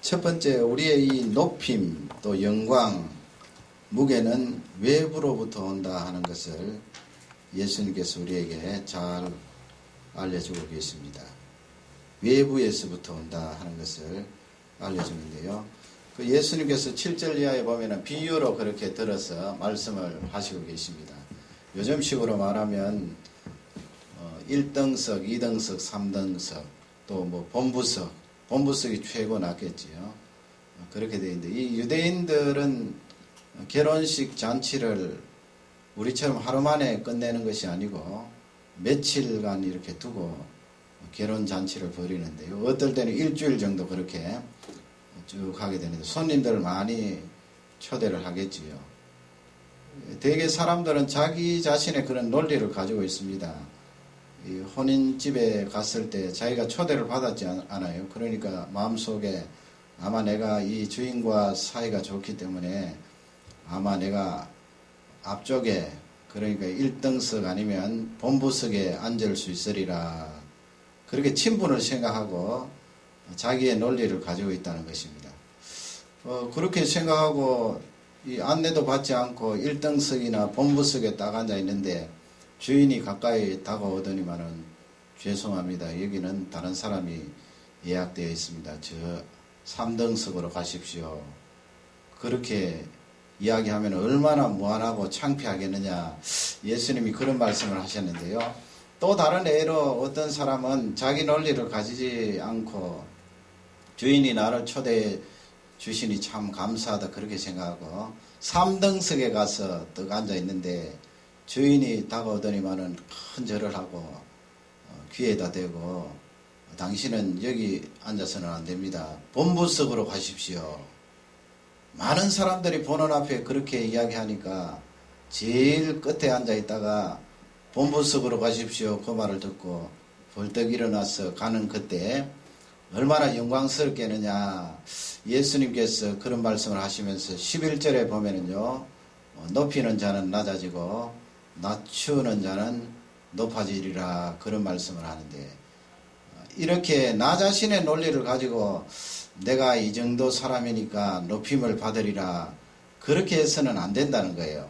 첫 번째, 우리의 이 높임 또 영광, 무게는 외부로부터 온다 하는 것을 예수님께서 우리에게 잘 알려주고 계십니다. 외부에서부터 온다 하는 것을 알려주는데요. 그 예수님께서 7절 이하에 보면은 비유로 그렇게 들어서 말씀을 하시고 계십니다. 요즘식으로 말하면 1등석, 2등석, 3등석, 또 뭐 본부석이 최고 낫겠지요. 그렇게 되어 있는데, 이 유대인들은 결혼식 잔치를 우리처럼 하루 만에 끝내는 것이 아니고 며칠간 이렇게 두고 결혼 잔치를 벌이는데요. 어떨 때는 일주일 정도 그렇게 쭉 하게 되는데 손님들을 많이 초대를 하겠지요. 대개 사람들은 자기 자신의 그런 논리를 가지고 있습니다. 이 혼인집에 갔을 때 자기가 초대를 받았지 않아요. 그러니까 마음속에 아마 내가 이 주인과 사이가 좋기 때문에 아마 내가 앞쪽에, 그러니까 1등석 아니면 본부석에 앉을 수 있으리라, 그렇게 친분을 생각하고 자기의 논리를 가지고 있다는 것입니다. 그렇게 생각하고 이 안내도 받지 않고 1등석이나 본부석에 딱 앉아 있는데 주인이 가까이 다가오더니만은 죄송합니다, 여기는 다른 사람이 예약되어 있습니다, 저 3등석으로 가십시오, 그렇게 이야기하면 얼마나 무안하고 창피하겠느냐, 예수님이 그런 말씀을 하셨는데요. 또 다른 예로 어떤 사람은 자기 논리를 가지지 않고 주인이 나를 초대해 주시니 참 감사하다 그렇게 생각하고 3등석에 가서 떡 앉아 있는데 주인이 다가오더니만은 큰 절을 하고 귀에다 대고 당신은 여기 앉아서는 안 됩니다, 본부석으로 가십시오. 많은 사람들이 보는 앞에 그렇게 이야기하니까 제일 끝에 앉아 있다가 본부석으로 가십시오 그 말을 듣고 벌떡 일어나서 가는 그때 얼마나 영광스럽겠느냐. 예수님께서 그런 말씀을 하시면서 11절에 보면은요, 높이는 자는 낮아지고 낮추는 자는 높아지리라, 그런 말씀을 하는데, 이렇게 나 자신의 논리를 가지고 내가 이 정도 사람이니까 높임을 받으리라, 그렇게 해서는 안 된다는 거예요.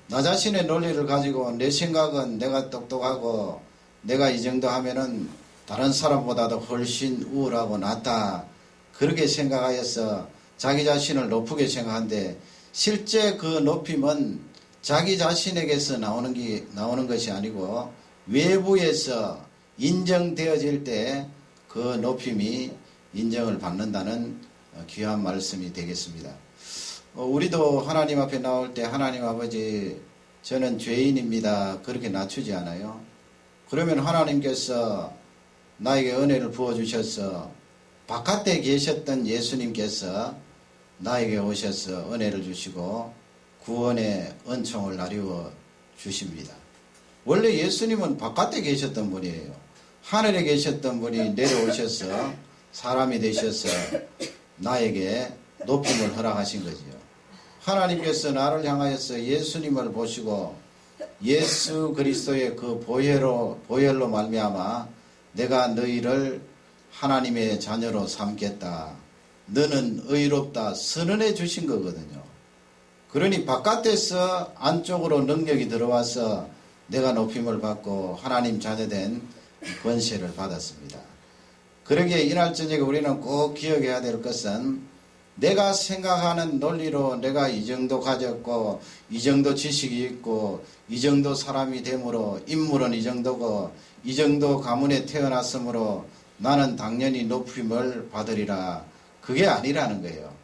나 자신의 논리를 가지고 내 생각은 내가 똑똑하고 내가 이 정도 하면은 다른 사람보다도 훨씬 우월하고 낫다, 그렇게 생각하여서 자기 자신을 높게 생각하는데, 실제 그 높임은 자기 자신에게서 나오는 것이 아니고 외부에서 인정되어질 때 그 높임이 인정을 받는다는 귀한 말씀이 되겠습니다. 우리도 하나님 앞에 나올 때 하나님 아버지, 저는 죄인입니다, 그렇게 낮추지 않아요. 그러면 하나님께서 나에게 은혜를 부어주셔서 바깥에 계셨던 예수님께서 나에게 오셔서 은혜를 주시고 구원의 은총을 나누어 주십니다. 원래 예수님은 바깥에 계셨던 분이에요. 하늘에 계셨던 분이 내려오셔서 사람이 되셔서 나에게 높임을 허락하신 거지요. 하나님께서 나를 향하여서 예수님을 보시고 예수 그리스도의 그 보혈로 말미암아 내가 너희를 하나님의 자녀로 삼겠다, 너는 의롭다 선언해 주신 거거든요. 그러니 바깥에서 안쪽으로 능력이 들어와서 내가 높임을 받고 하나님 자녀된 권세를 받았습니다. 그러기에 이날 저녁에 우리는 꼭 기억해야 될 것은, 내가 생각하는 논리로 내가 이 정도 가졌고 이 정도 지식이 있고 이 정도 사람이 되므로 인물은 이 정도고 이 정도 가문에 태어났으므로 나는 당연히 높임을 받으리라, 그게 아니라는 거예요.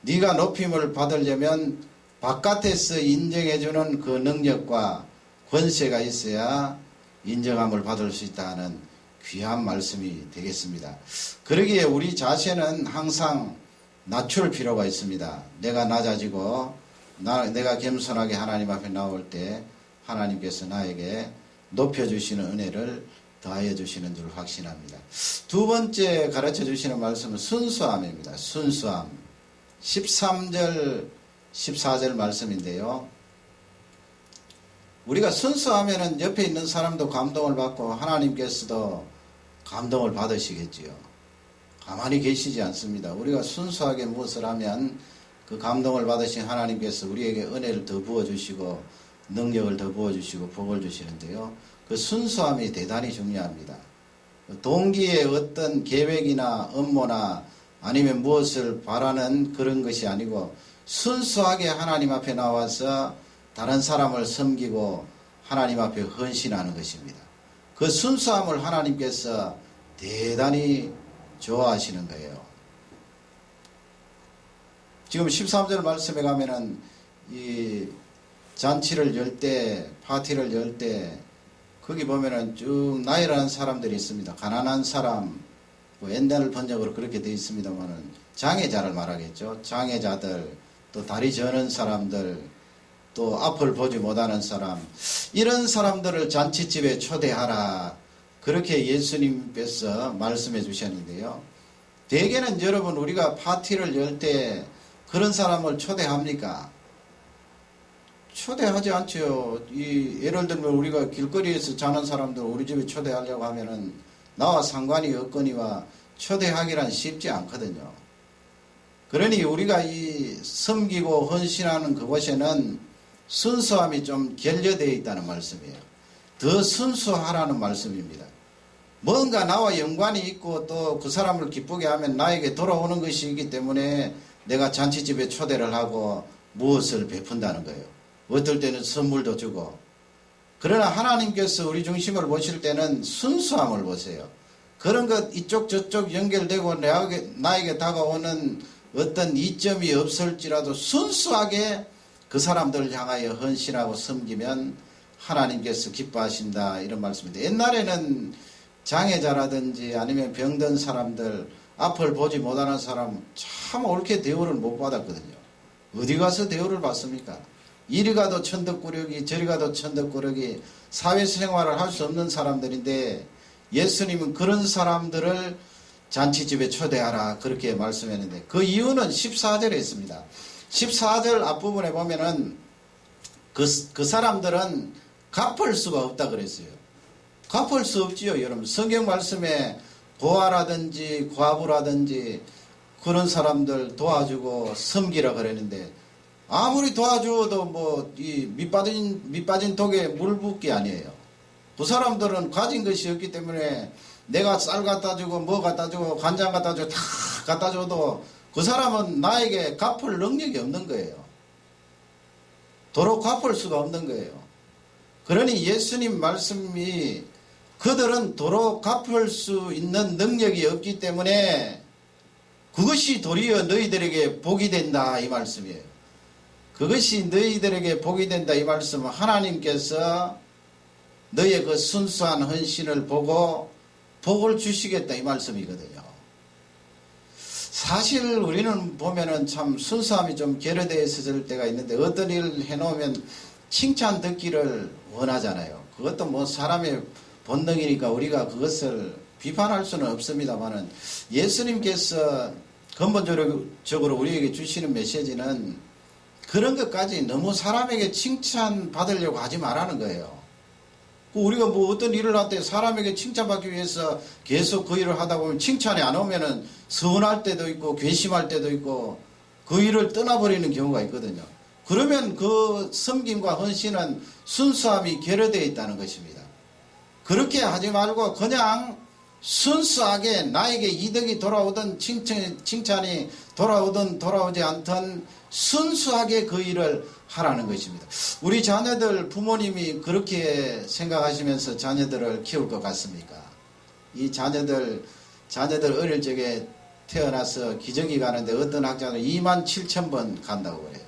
네가 높임을 받으려면 바깥에서 인정해주는 그 능력과 권세가 있어야 인정함을 받을 수 있다는 귀한 말씀이 되겠습니다. 그러기에 우리 자신은 항상 낮출 필요가 있습니다. 내가 낮아지고 내가 겸손하게 하나님 앞에 나올 때 하나님께서 나에게 높여주시는 은혜를 더하여 주시는 줄 확신합니다. 두 번째 가르쳐 주시는 말씀은 순수함입니다. 순수함. 13절 14절 말씀인데요. 우리가 순수하면은 옆에 있는 사람도 감동을 받고 하나님께서도 감동을 받으시겠지요. 가만히 계시지 않습니다. 우리가 순수하게 무엇을 하면 그 감동을 받으신 하나님께서 우리에게 은혜를 더 부어주시고 능력을 더 부어주시고 복을 주시는데요. 그 순수함이 대단히 중요합니다. 동기의 어떤 계획이나 업무나 아니면 무엇을 바라는 그런 것이 아니고 순수하게 하나님 앞에 나와서 다른 사람을 섬기고 하나님 앞에 헌신하는 것입니다. 그 순수함을 하나님께서 대단히 좋아하시는 거예요. 지금 13절 말씀에 가면은 이 잔치를 열 때, 파티를 열 때 거기 보면은 쭉 나이라는 사람들이 있습니다. 가난한 사람, 뭐 옛날 번역으로 그렇게 되어 있습니다만은 장애자를 말하겠죠. 장애자들, 또 다리 저는 사람들, 또 앞을 보지 못하는 사람, 이런 사람들을 잔치집에 초대하라. 그렇게 예수님께서 말씀해 주셨는데요. 대개는 여러분 우리가 파티를 열 때 그런 사람을 초대합니까? 초대하지 않죠. 예를 들면 우리가 길거리에서 자는 사람들 우리 집에 초대하려고 하면은 나와 상관이 없거니와 초대하기란 쉽지 않거든요. 그러니 우리가 이 섬기고 헌신하는 그곳에는 순수함이 좀 결여되어 있다는 말씀이에요. 더 순수하라는 말씀입니다. 뭔가 나와 연관이 있고 또 그 사람을 기쁘게 하면 나에게 돌아오는 것이기 때문에 내가 잔치집에 초대를 하고 무엇을 베푼다는 거예요. 어떨 때는 선물도 주고. 그러나 하나님께서 우리 중심을 보실 때는 순수함을 보세요. 그런 것 이쪽 저쪽 연결되고 나에게 다가오는 어떤 이점이 없을지라도 순수하게 그 사람들을 향하여 헌신하고 섬기면 하나님께서 기뻐하신다, 이런 말씀입니다. 옛날에는 장애자라든지 아니면 병든 사람들, 앞을 보지 못하는 사람 참 옳게 대우를 못 받았거든요. 어디 가서 대우를 받습니까? 이리 가도 천덕꾸러기, 저리 가도 천덕꾸러기, 사회생활을 할 수 없는 사람들인데 예수님은 그런 사람들을 잔치집에 초대하라, 그렇게 말씀했는데 그 이유는 14절에 있습니다. 14절 앞부분에 보면은 그 사람들은 갚을 수가 없다 그랬어요. 갚을 수 없지요, 여러분. 성경 말씀에 고아라든지 과부라든지 그런 사람들 도와주고 섬기라 그랬는데 아무리 도와줘도 뭐 이 밑빠진 독에 물 붓기 아니에요. 그 사람들은 가진 것이 없기 때문에 내가 쌀 갖다 주고 뭐 갖다 주고 간장 갖다 주고 다 갖다 줘도 그 사람은 나에게 갚을 능력이 없는 거예요. 도로 갚을 수가 없는 거예요. 그러니 예수님 말씀이 그들은 도로 갚을 수 있는 능력이 없기 때문에 그것이 도리어 너희들에게 복이 된다, 이 말씀이에요. 그것이 너희들에게 복이 된다, 이 말씀은 하나님께서 너희의 그 순수한 헌신을 보고 복을 주시겠다, 이 말씀이거든요. 사실 우리는 보면은 참 순수함이 좀 결여되어 있을 때가 있는데 어떤 일을 해놓으면 칭찬 듣기를 원하잖아요. 그것도 뭐 사람의 본능이니까 우리가 그것을 비판할 수는 없습니다만은 예수님께서 근본적으로 우리에게 주시는 메시지는 그런 것까지 너무 사람에게 칭찬 받으려고 하지 말라는 거예요. 우리가 뭐 어떤 일을 할 때 사람에게 칭찬받기 위해서 계속 그 일을 하다 보면 칭찬이 안 오면은 서운할 때도 있고 괘씸할 때도 있고 그 일을 떠나버리는 경우가 있거든요. 그러면 그 섬김과 헌신은 순수함이 결여되어 있다는 것입니다. 그렇게 하지 말고 그냥 순수하게 나에게 이득이 돌아오든 칭찬이 돌아오든 돌아오지 않든 순수하게 그 일을 하라는 것입니다. 우리 자녀들 부모님이 그렇게 생각하시면서 자녀들을 키울 것 같습니까? 이 자녀들 어릴 적에 태어나서 기저귀 가는데 어떤 학자는 27,000번 간다고 그래요.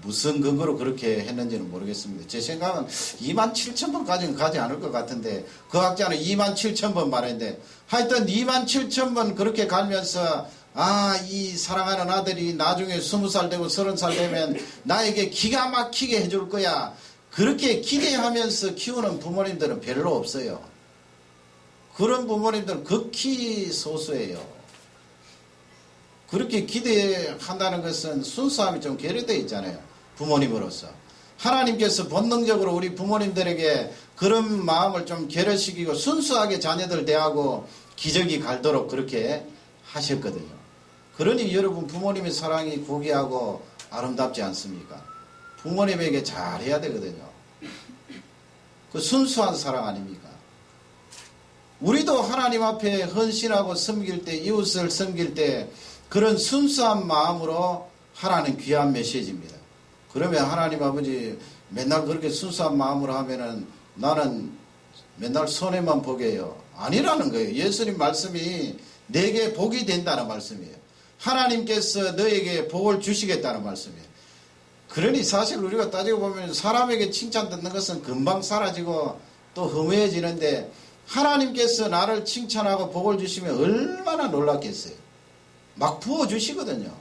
무슨 근거로 그렇게 했는지는 모르겠습니다. 제 생각은 27,000번까지는 가지 않을 것 같은데 그 학자는 27,000번 말했는데 하여튼 27,000번 그렇게 가면서 이 사랑하는 아들이 나중에 20살 되고 30살 되면 나에게 기가 막히게 해줄 거야. 그렇게 기대하면서 키우는 부모님들은 별로 없어요. 그런 부모님들은 극히 소수예요. 그렇게 기대한다는 것은 순수함이 좀 결여되어 있잖아요. 부모님으로서. 하나님께서 본능적으로 우리 부모님들에게 그런 마음을 좀 결여시키고 순수하게 자녀들 대하고 기저귀 갈도록 그렇게 하셨거든요. 그러니 여러분 부모님의 사랑이 고귀하고 아름답지 않습니까? 부모님에게 잘해야 되거든요. 그 순수한 사랑 아닙니까? 우리도 하나님 앞에 헌신하고 섬길 때, 이웃을 섬길 때 그런 순수한 마음으로 하라는 귀한 메시지입니다. 그러면 하나님 아버지 맨날 그렇게 순수한 마음으로 하면은 나는 맨날 손해만 보게 해요. 아니라는 거예요. 예수님 말씀이 내게 복이 된다는 말씀이에요. 하나님께서 너에게 복을 주시겠다는 말씀이에요. 그러니 사실 우리가 따지고 보면 사람에게 칭찬 듣는 것은 금방 사라지고 또 허무해지는데 하나님께서 나를 칭찬하고 복을 주시면 얼마나 놀랍겠어요. 막 부어주시거든요.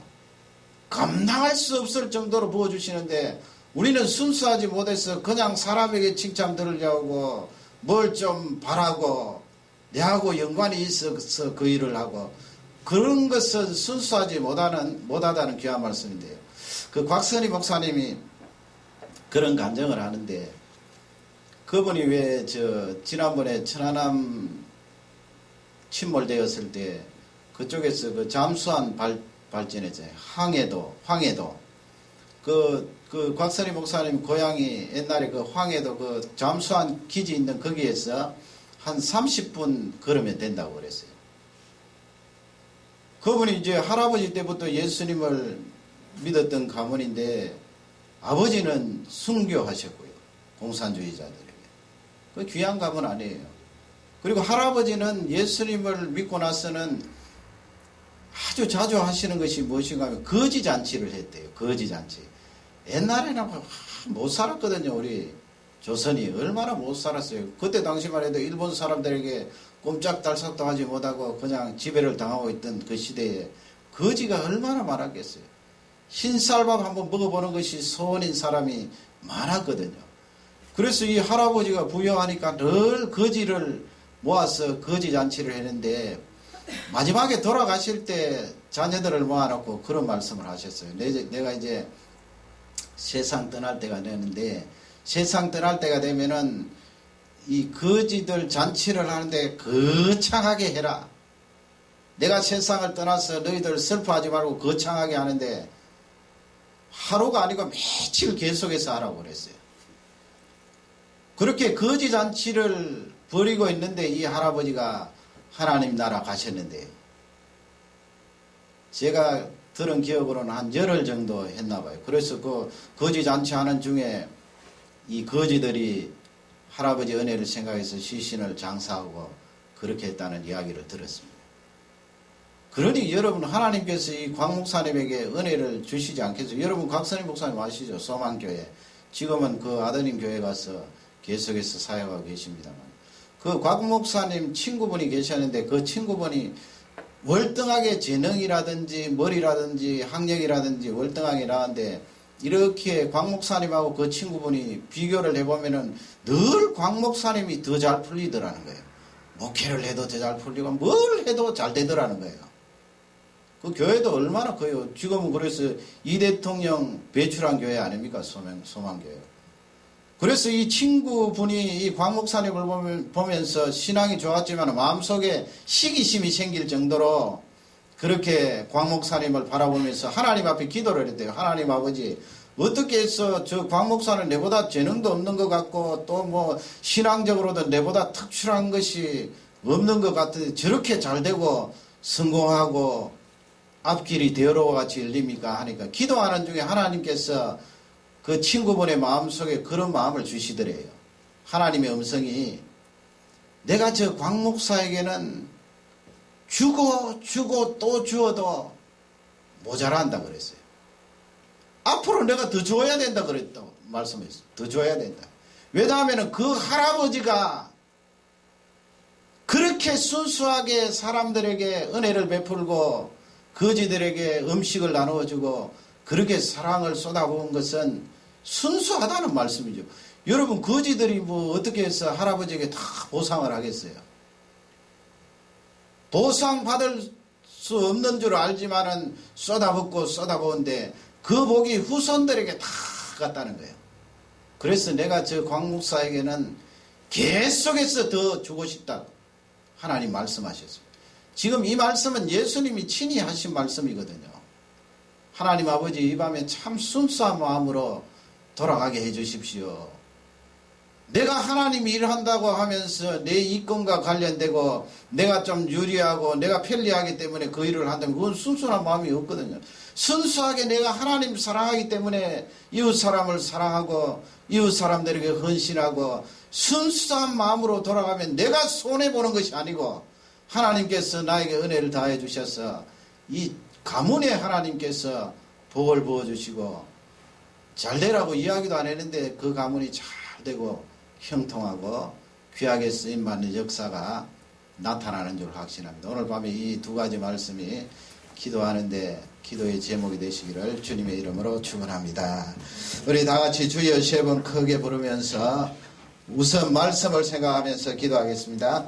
감당할 수 없을 정도로 부어주시는데 우리는 순수하지 못해서 그냥 사람에게 칭찬 들으려고 뭘 좀 바라고 내하고 연관이 있어서 그 일을 하고 그런 것은 순수하지 못하다는 귀한 말씀인데요. 그 곽선희 목사님이 그런 간증을 하는데 그분이 왜 지난번에 천안함 침몰되었을 때 그쪽에서 그 잠수함 발전했잖아요. 황해도. 그 곽선희 목사님 고향이 옛날에 그 황해도 그 잠수함 기지 있는 거기에서 한 30분 걸으면 된다고 그랬어요. 그분이 이제 할아버지 때부터 예수님을 믿었던 가문인데 아버지는 순교하셨고요. 공산주의자들에게. 그 귀한 가문 아니에요. 그리고 할아버지는 예수님을 믿고 나서는 아주 자주 하시는 것이 무엇인가 하면 거지잔치를 했대요. 거지잔치. 옛날에는 못 살았거든요. 우리 조선이 얼마나 못 살았어요. 그때 당시만 해도 일본 사람들에게 꼼짝달싹도 하지 못하고 그냥 지배를 당하고 있던 그 시대에 거지가 얼마나 많았겠어요. 흰쌀밥 한번 먹어보는 것이 소원인 사람이 많았거든요. 그래서 이 할아버지가 부유하니까 늘 거지를 모아서 거지잔치를 했는데 마지막에 돌아가실 때 자녀들을 모아놓고 그런 말씀을 하셨어요. 내가 이제 세상 떠날 때가 되는데 세상 떠날 때가 되면은 이 거지들 잔치를 하는데 거창하게 해라. 내가 세상을 떠나서 너희들 슬퍼하지 말고 거창하게 하는데 하루가 아니고 며칠 계속해서 하라고 그랬어요. 그렇게 거지 잔치를 벌이고 있는데 이 할아버지가 하나님 나라 가셨는데요. 제가 들은 기억으로는 한 열흘 정도 했나 봐요. 그래서 그 거지 잔치 하는 중에 이 거지들이 할아버지 은혜를 생각해서 시신을 장사하고 그렇게 했다는 이야기를 들었습니다. 그러니 여러분 하나님께서 이 곽 목사님에게 은혜를 주시지 않겠어요? 여러분 곽선희 목사님 아시죠? 소망교회. 지금은 그 아드님 교회 가서 계속해서 사역하고 계십니다만 그 곽 목사님 친구분이 계셨는데 그 친구분이 월등하게 재능이라든지 머리라든지 학력이라든지 월등하게 나왔는데 이렇게 곽 목사님하고 그 친구분이 비교를 해보면은 늘 곽 목사님이 더 잘 풀리더라는 거예요. 목회를 해도 더 잘 풀리고 뭘 해도 잘 되더라는 거예요. 그 교회도 얼마나 커요. 지금은 그래서 이 대통령 배출한 교회 아닙니까? 소망교회. 그래서 이 친구분이 이 곽 목사님을 보면서 신앙이 좋았지만 마음속에 시기심이 생길 정도로 그렇게 곽 목사님을 바라보면서 하나님 앞에 기도를 했대요. 하나님 아버지 어떻게 해서 저 곽 목사는 내보다 재능도 없는 것 같고 또 뭐 신앙적으로도 내보다 특출한 것이 없는 것 같은데 저렇게 잘 되고 성공하고 앞길이 대로와 같이 열립니까 하니까 기도하는 중에 하나님께서 그 친구분의 마음속에 그런 마음을 주시더래요. 하나님의 음성이 내가 저 곽 목사에게는 주고 또 주어도 모자란다 그랬어요. 앞으로 내가 더 줘야 된다 그랬다고 말씀했어요. 더 줘야 된다. 왜냐하면 그 할아버지가 그렇게 순수하게 사람들에게 은혜를 베풀고 거지들에게 음식을 나누어주고 그렇게 사랑을 쏟아부은 것은 순수하다는 말씀이죠. 여러분 거지들이 뭐 어떻게 해서 할아버지에게 다 보상을 하겠어요. 보상받을 수 없는 줄 알지만은 쏟아부은데 그 복이 후손들에게 다 갔다는 거예요. 그래서 내가 저 곽 목사에게는 계속해서 더 주고 싶다. 하나님 말씀하셨습니다. 지금 이 말씀은 예수님이 친히 하신 말씀이거든요. 하나님 아버지 이 밤에 참 순수한 마음으로 돌아가게 해 주십시오. 내가 하나님 일한다고 하면서 내 이권과 관련되고 내가 좀 유리하고 내가 편리하기 때문에 그 일을 한다면 그건 순수한 마음이 없거든요. 순수하게 내가 하나님 사랑하기 때문에 이웃 사람을 사랑하고 이웃 사람들에게 헌신하고 순수한 마음으로 돌아가면 내가 손해보는 것이 아니고 하나님께서 나에게 은혜를 다해 주셔서 이 가문에 하나님께서 복을 부어주시고 잘 되라고 이야기도 안 했는데 그 가문이 잘 되고 형통하고 귀하게 쓰임받는 역사가 나타나는 줄 확신합니다. 오늘 밤에 이 두 가지 말씀이 기도하는데 기도의 제목이 되시기를 주님의 이름으로 축원합니다. 우리 다 같이 주여 세 번 크게 부르면서 우선 말씀을 생각하면서 기도하겠습니다.